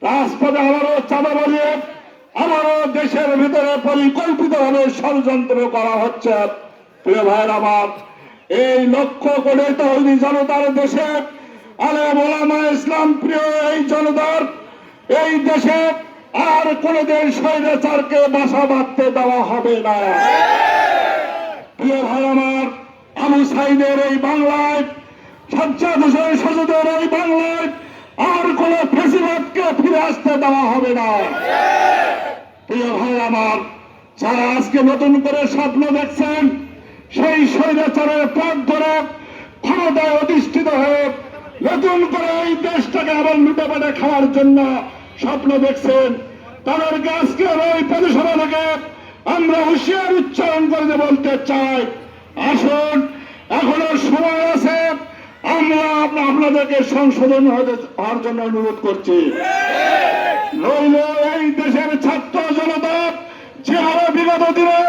রাজপথে আবারও চাঁদাবাজি, আবারও দেশের ভিতরে পরিকল্পিতভাবে ষড়যন্ত্র করা হচ্ছে। প্রিয় ভাইয়ের আমার, এই লক্ষ্য করে তৌহিদি জনতার দেশে আলেম ওলামা ইসলাম প্রিয় এই জনতার এই দেশে আর কোনদিন স্বৈরাচারকে বাসা বাঁধতে দেওয়া হবে না। প্রিয় ভাই আমার, আবু সাইদের এই বাংলায়, সাজ্জাদ হোসেন সাজুদের এই বাংলায় আর কোন ফেসিবাদকে ফিরে আসতে দেওয়া হবে না। প্রিয় ভাই আমার, যারা আজকে নতুন করে স্বপ্ন দেখছেন সেই স্বৈরাচারের পথ ধরে ক্ষমতায় অধিষ্ঠিত হয়ে নতুন করে এই দেশটাকে আবার লুটেপাটে খাওয়ার জন্য স্বপ্ন দেখছেন, তাদেরকে আজকে এই পরিসভা থেকে আমরা হুঁশিয়ার উচ্চারণ করে বলতে চাই, আসুন, এখনো সময় আছে, আমরা আপনাদেরকে সংশোধন হওয়ার জন্য অনুরোধ করছি। নইলে এই দেশের ছাত্র জনতা যেভাবে বিগত দিনে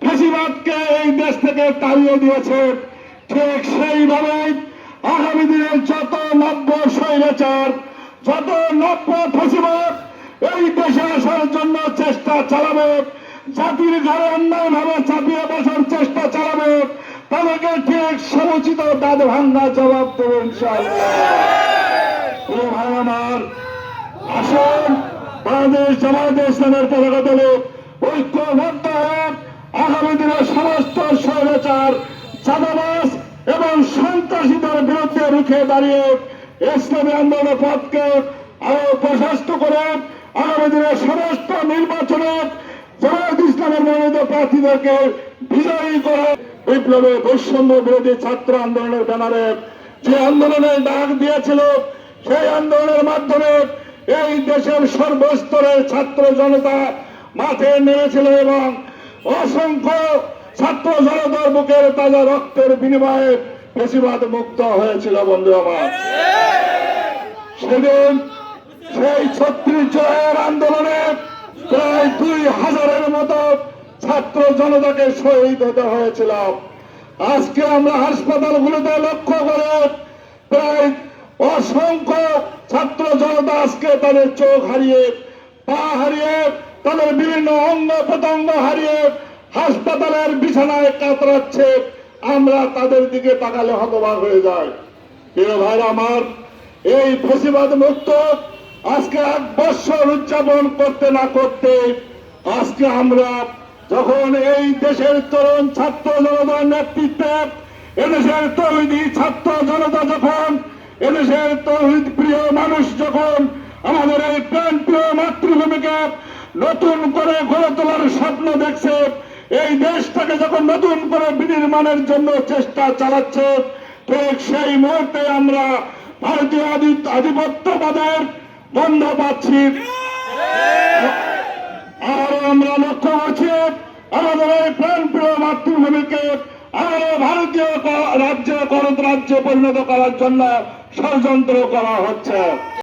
ফ্যাসিবাদকে এই দেশ থেকে তাড়িয়ে দিয়েছে, ঠিক সেইভাবে আগামী দিনে যত নব্য স্বৈরাচার, যত নব্য ফ্যাসিবাদ এই দেশে আসার জন্য চেষ্টা চালাবে, জাতির ঘরে অন্যায়ভাবে চাপিয়ে বসার চেষ্টা চালাবে, তাদেরকে ঠিক সমুচিত দাঁত ভাঙ্গা জবাব দেবে ইনশাআল্লাহ। ভাই আমার, আসুন বাংলাদেশ জামায়াতে ইসলামের পতাকা দলে ঐক্যবদ্ধ হয়ে আগামী দিনে সমস্ত স্বৈরাচার, চাঁদাবাজ এবং সন্ত্রাসীদের বিরুদ্ধে রুখে দাঁড়িয়ে ইসলামী আন্দোলনের পথকে আরো প্রশস্ত করে আগামী দিনে সমস্ত নির্বাচনে জামায়াতে ইসলামের মনোনীত প্রার্থীদেরকে বিজয়ী করে বিপ্লবে বৈষম্য বিরোধী ছাত্র আন্দোলনের ব্যানারে যে আন্দোলনের ডাক দিয়েছিল, সেই আন্দোলনের মাধ্যমে এই দেশের সর্বস্তরের ছাত্র জনতা মাঠে নেমেছিল এবং অসংখ্য ছাত্র জনতার বুকের তাজা রক্তের বিনিময়ে ফ্যাসিবাদ মুক্ত হয়েছিল। বন্ধু আমার, সেদিন সেই 36 জয়ের আন্দোলনে প্রায় 2000-এর মতো ছাত্র জনতাকে শহীদ হতে হয়েছিল। আজকে আমরা হাসপাতালগুলোতে লক্ষ্য করে প্রায় অসংখ্য ছাত্র জনতা আজকে তাদের চোখ হারিয়ে, পা হারিয়ে, তাদের বিভিন্ন অঙ্গ প্রত্যঙ্গ হারিয়ে হাসপাতালের বিছানায় কাতরাচ্ছে। আমরা তাদের দিকে তাকালে হতবাক হয়ে যায়। প্রিয় ভাই আমার, এই ফ্যাসিবাদ মুক্ত আজকে 1 বছর উদযাপন করতে না করতে আজকে আমরা যখন এই দেশের তরুণ ছাত্র জনতার নেতৃত্বে এদেশের তৌহিদি ছাত্র জনতা, যখন এদেশের তৌহিদ প্রিয় মানুষ যখন আমাদের এই প্রাণ প্রিয় মাতৃভূমিকে নতুন করে গড়ে তোলার স্বপ্ন দেখছে, এই দেশটাকে যখন নতুন করে বিনির্মাণের জন্য চেষ্টা চালাচ্ছে, ঠিক সেই মুহূর্তে আমরা ভারতীয় আধিপত্যবাদের বন্ধ পাচ্ছি। আর আমরা লক্ষ্য করছি আমাদের এই প্রাণ প্রিয় মাতৃভূমিকে আরো ভারতীয় রাজ্যে পরিণত করার জন্য ষড়যন্ত্র করা হচ্ছে।